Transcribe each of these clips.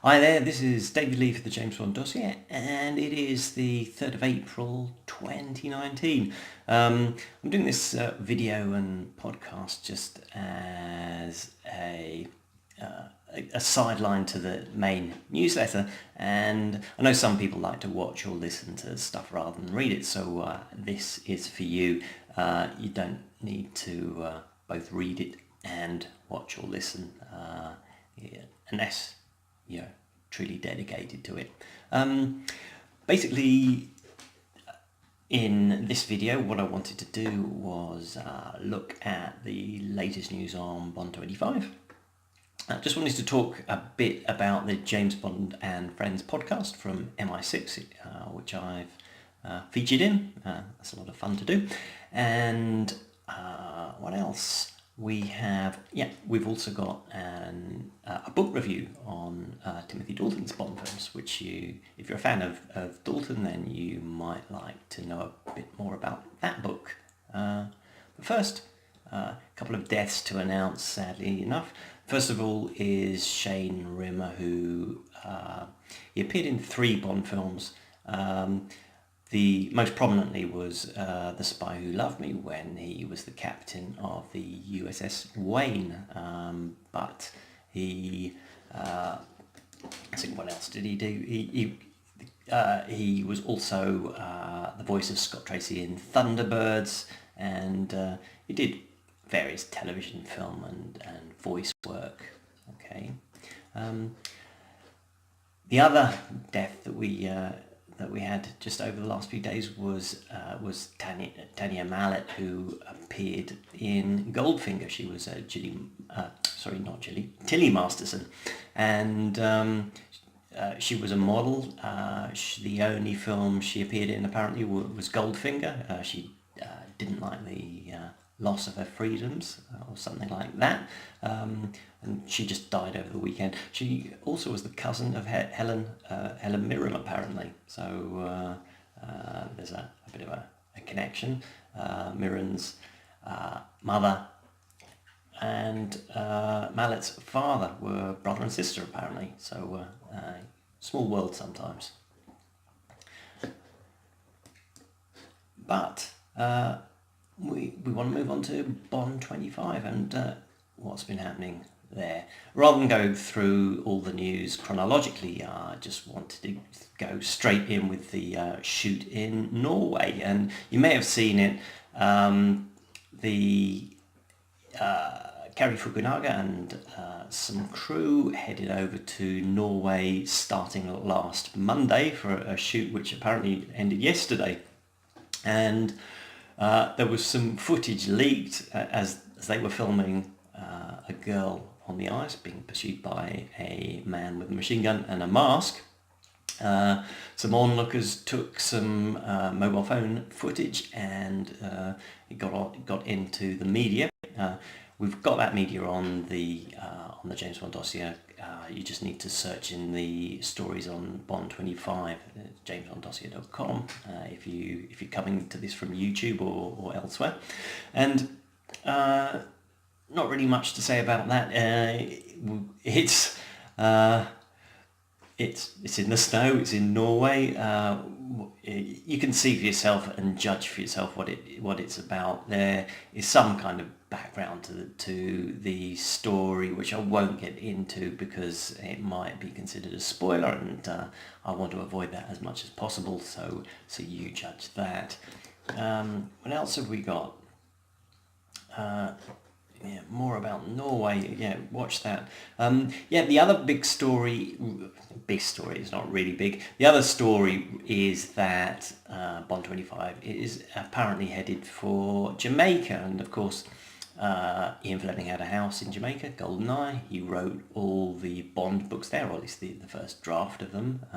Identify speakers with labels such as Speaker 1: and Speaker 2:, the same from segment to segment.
Speaker 1: Hi there, this is David Lee for the James Bond Dossier, and it is the 3rd of April 2019. I'm doing this video and podcast just as a sideline to the main newsletter, and I know some people like to watch or listen to stuff rather than read it, so this is for you. You don't need to both read it and watch or listen, unless you're truly dedicated to it. Basically, in this video, what I wanted to do was look at the latest news on Bond 25. I just wanted to talk a bit about the James Bond and Friends podcast from MI6, which I've featured in. That's a lot of fun to do. And what else? We've also got a book review on Timothy Dalton's Bond films, which if you're a fan of Dalton, then you might like to know a bit more about that book. But first, a couple of deaths to announce, sadly enough. First of all is Shane Rimmer, who he appeared in 3 Bond films. The most prominently was The Spy Who Loved Me, when he was the captain of the USS Wayne. But he, I think, what else did he do? He was also the voice of Scott Tracy in Thunderbirds, and he did various television, film, and voice work. Okay. The other death that we had just over the last few days was Tanya Mallet, who appeared in Goldfinger. She was Tilly Masterson, and she was a model. The only film she appeared in apparently was Goldfinger. She didn't like the loss of her freedoms or something like that, and she just died over the weekend. She also was the cousin of Helen Mirren, apparently, so there's a bit of a connection. Mirren's mother and Mallet's father were brother and sister, apparently, so small world sometimes. But we want to move on to Bond 25 and what's been happening there. Rather than go through all the news chronologically, I just wanted to go straight in with the shoot in Norway. And you may have seen it. Cary Fukunaga and some crew headed over to Norway starting last Monday for a shoot which apparently ended yesterday. And there was some footage leaked as they were filming a girl on the ice being pursued by a man with a machine gun and a mask. Some onlookers took some mobile phone footage, and it got into the media. We've got that media on the James Bond Dossier. You just need to search in the stories on Bond 25, jamesbonddossier.com, if you're coming to this from YouTube or elsewhere. And not really much to say about that. It's in the snow. It's in Norway. You can see for yourself and judge for yourself what it's about. There is some kind of background to the story, which I won't get into because it might be considered a spoiler, and I want to avoid that as much as possible. So you judge that. What else have we got? More about Norway. Watch that. The other big story, it's not really big. The other story is that Bond 25 is apparently headed for Jamaica, and of course Ian Fleming had a house in Jamaica, GoldenEye. He wrote all the Bond books there, or at least the first draft of them,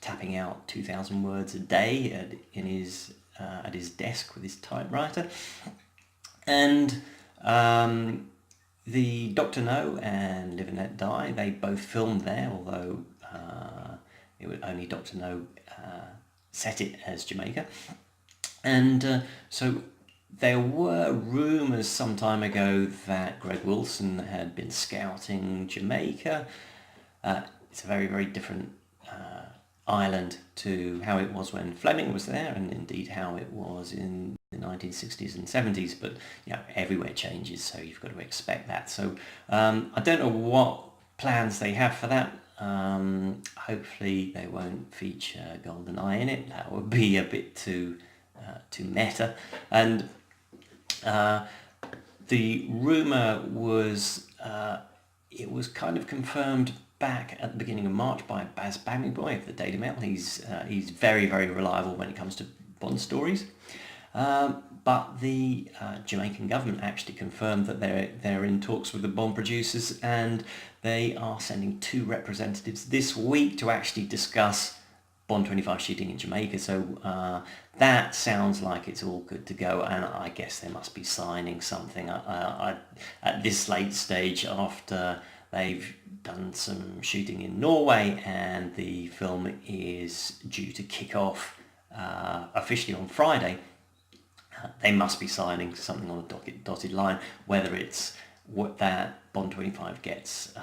Speaker 1: tapping out 2,000 words a day at his desk with his typewriter. And the Dr. No and Live and Let Die, they both filmed there, although it was only Dr. No set it as Jamaica. And so there were rumours some time ago that Greg Wilson had been scouting Jamaica. it's a very, very different island to how it was when Fleming was there, and indeed how it was in the 1960s and 70s. But everywhere changes, so you've got to expect that. So I don't know what plans they have for that. Hopefully they won't feature GoldenEye in it. That would be a bit too meta. And the rumour was it was kind of confirmed back at the beginning of March by Baz Bamigboy of the Daily Mail. He's very, very reliable when it comes to Bond stories. But the Jamaican government actually confirmed that they're in talks with the Bond producers, and they are sending 2 representatives this week to actually discuss Bond 25 shooting in Jamaica. So that sounds like it's all good to go, and I guess they must be signing something at this late stage after they've done some shooting in Norway, and the film is due to kick off officially on Friday. They must be signing something on a dotted line, whether it's what that Bond 25 gets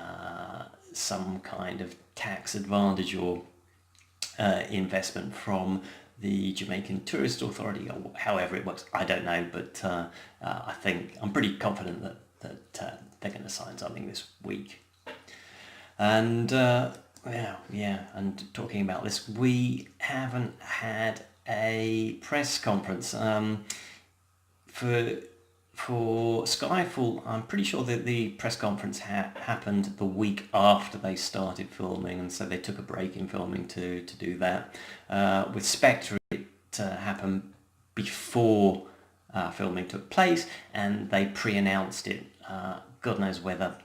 Speaker 1: some kind of tax advantage or investment from the Jamaican Tourist Authority, or however it works. I don't know, but I'm pretty confident that they're going to sign something this week. And and talking about this, we haven't had a press conference for Skyfall. I'm pretty sure that the press conference happened the week after they started filming, and so they took a break in filming to do that. With Spectre, it happened before filming took place, and they pre-announced it. God knows whether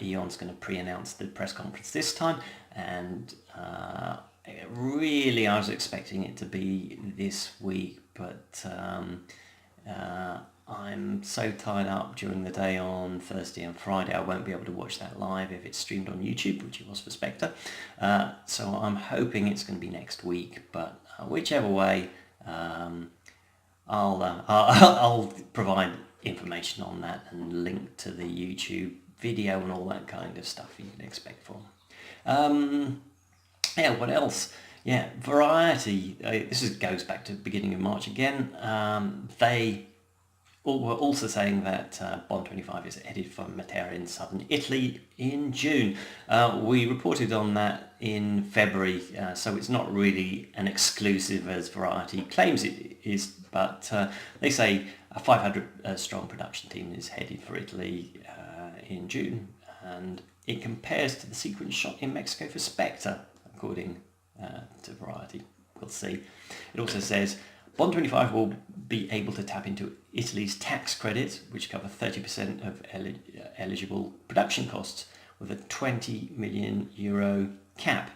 Speaker 1: Eon's going to pre-announce the press conference this time, and really I was expecting it to be this week, but I'm so tied up during the day on Thursday and Friday I won't be able to watch that live if it's streamed on YouTube, which it was for Spectre. So I'm hoping it's going to be next week, but whichever way, I'll provide information on that and link to the YouTube video and all that kind of stuff you can expect from. What else? Variety. This goes back to the beginning of March again. They were also saying that Bond 25 is headed for Matera in southern Italy in June. We reported on that in February, so it's not really an exclusive as Variety claims it is, but they say a 500 strong production team is headed for Italy in June, and it compares to the sequence shot in Mexico for Spectre, according to Variety. We'll see. It also says Bond 25 will be able to tap into Italy's tax credits, which cover 30% of eligible production costs, with a €20 million cap,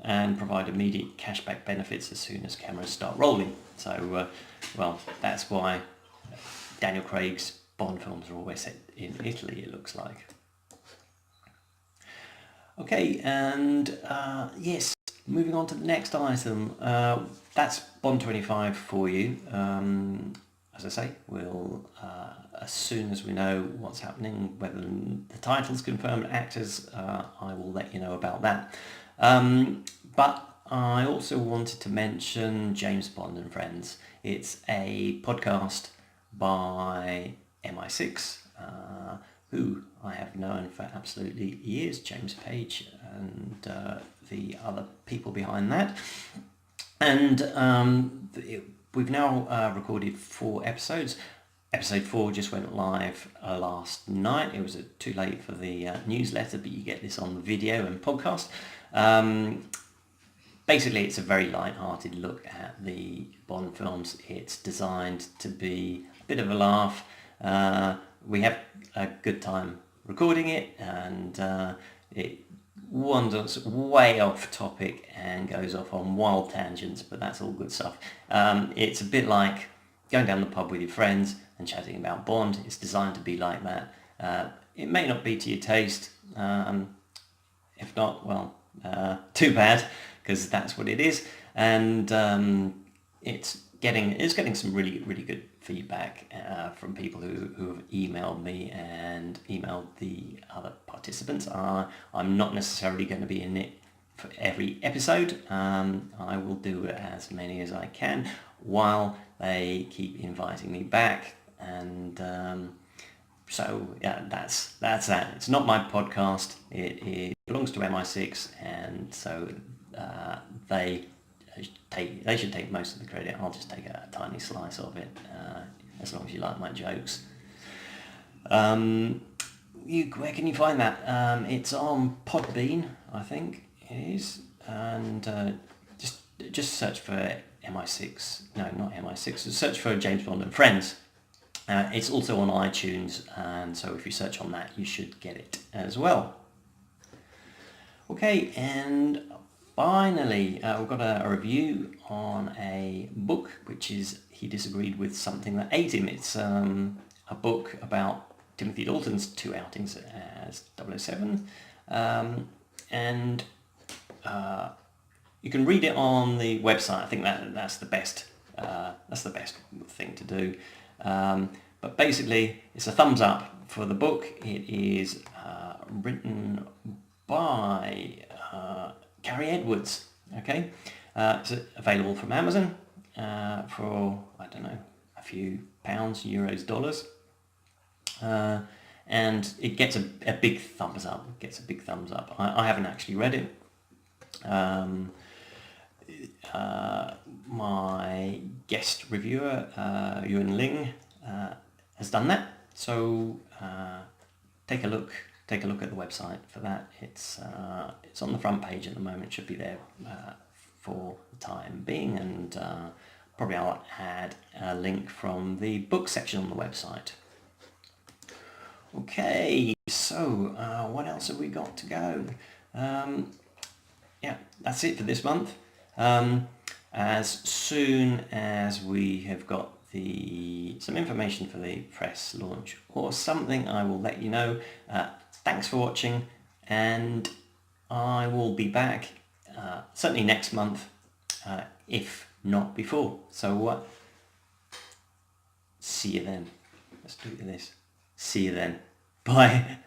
Speaker 1: and provide immediate cashback benefits as soon as cameras start rolling. So, that's why Daniel Craig's Bond films are always set in Italy, it looks like. Okay, and yes, moving on to the next item. That's Bond 25 for you. As I say, we'll as soon as we know what's happening, whether the title's confirmed, actors, I will let you know about that. But I also wanted to mention James Bond and Friends. It's a podcast by MI6, who I have known for absolutely years, James Page and the other people behind that. And we've now recorded 4 episodes. Episode 4 just went live last night. It was too late for the newsletter, but you get this on video and podcast. Basically, it's a very light-hearted look at the Bond films. It's designed to be a bit of a laugh. We have a good time recording it, and it wanders way off topic and goes off on wild tangents, but that's all good stuff. It's a bit like going down the pub with your friends and chatting about Bond. It's designed to be like that. It may not be to your taste. If not, too bad, because that's what it is. And it's getting some really good feedback from people who have emailed me and emailed the other participants. I'm not necessarily going to be in it for every episode. I will do as many as I can while they keep inviting me back, and so yeah, that's that. It's not my podcast. It belongs to MI6, and so they should take most of the credit. I'll just take a tiny slice of it, as long as you like my jokes. Where can you find that? It's on Podbean, I think it is, and just search for MI6. No, not MI6. Search for James Bond and Friends. It's also on iTunes, and so if you search on that, you should get it as well. Okay, and finally, we've got a review on a book, which is He Disagreed with Something That Ate Him. It's a book about Timothy Dalton's 2 outings as 007, and you can read it on the website. I think that's the best thing to do. But basically, it's a thumbs up for the book. It is written by Gary Edwards. Okay, it's available from Amazon for, I don't know, a few pounds, euros, dollars, and it gets a big thumbs up. It gets a big thumbs up. I haven't actually read it. My guest reviewer, Yuan Ling, has done that. So take a look at the website for that. It's on the front page at the moment. It should be there for the time being, and probably I'll add a link from the book section on the website. Okay, so what else have we got to go? Yeah, that's it for this month. As soon as we have got some information for the press launch or something, I will let you know. Thanks for watching, and I will be back certainly next month, if not before. So see you then. Let's do this. See you then. Bye.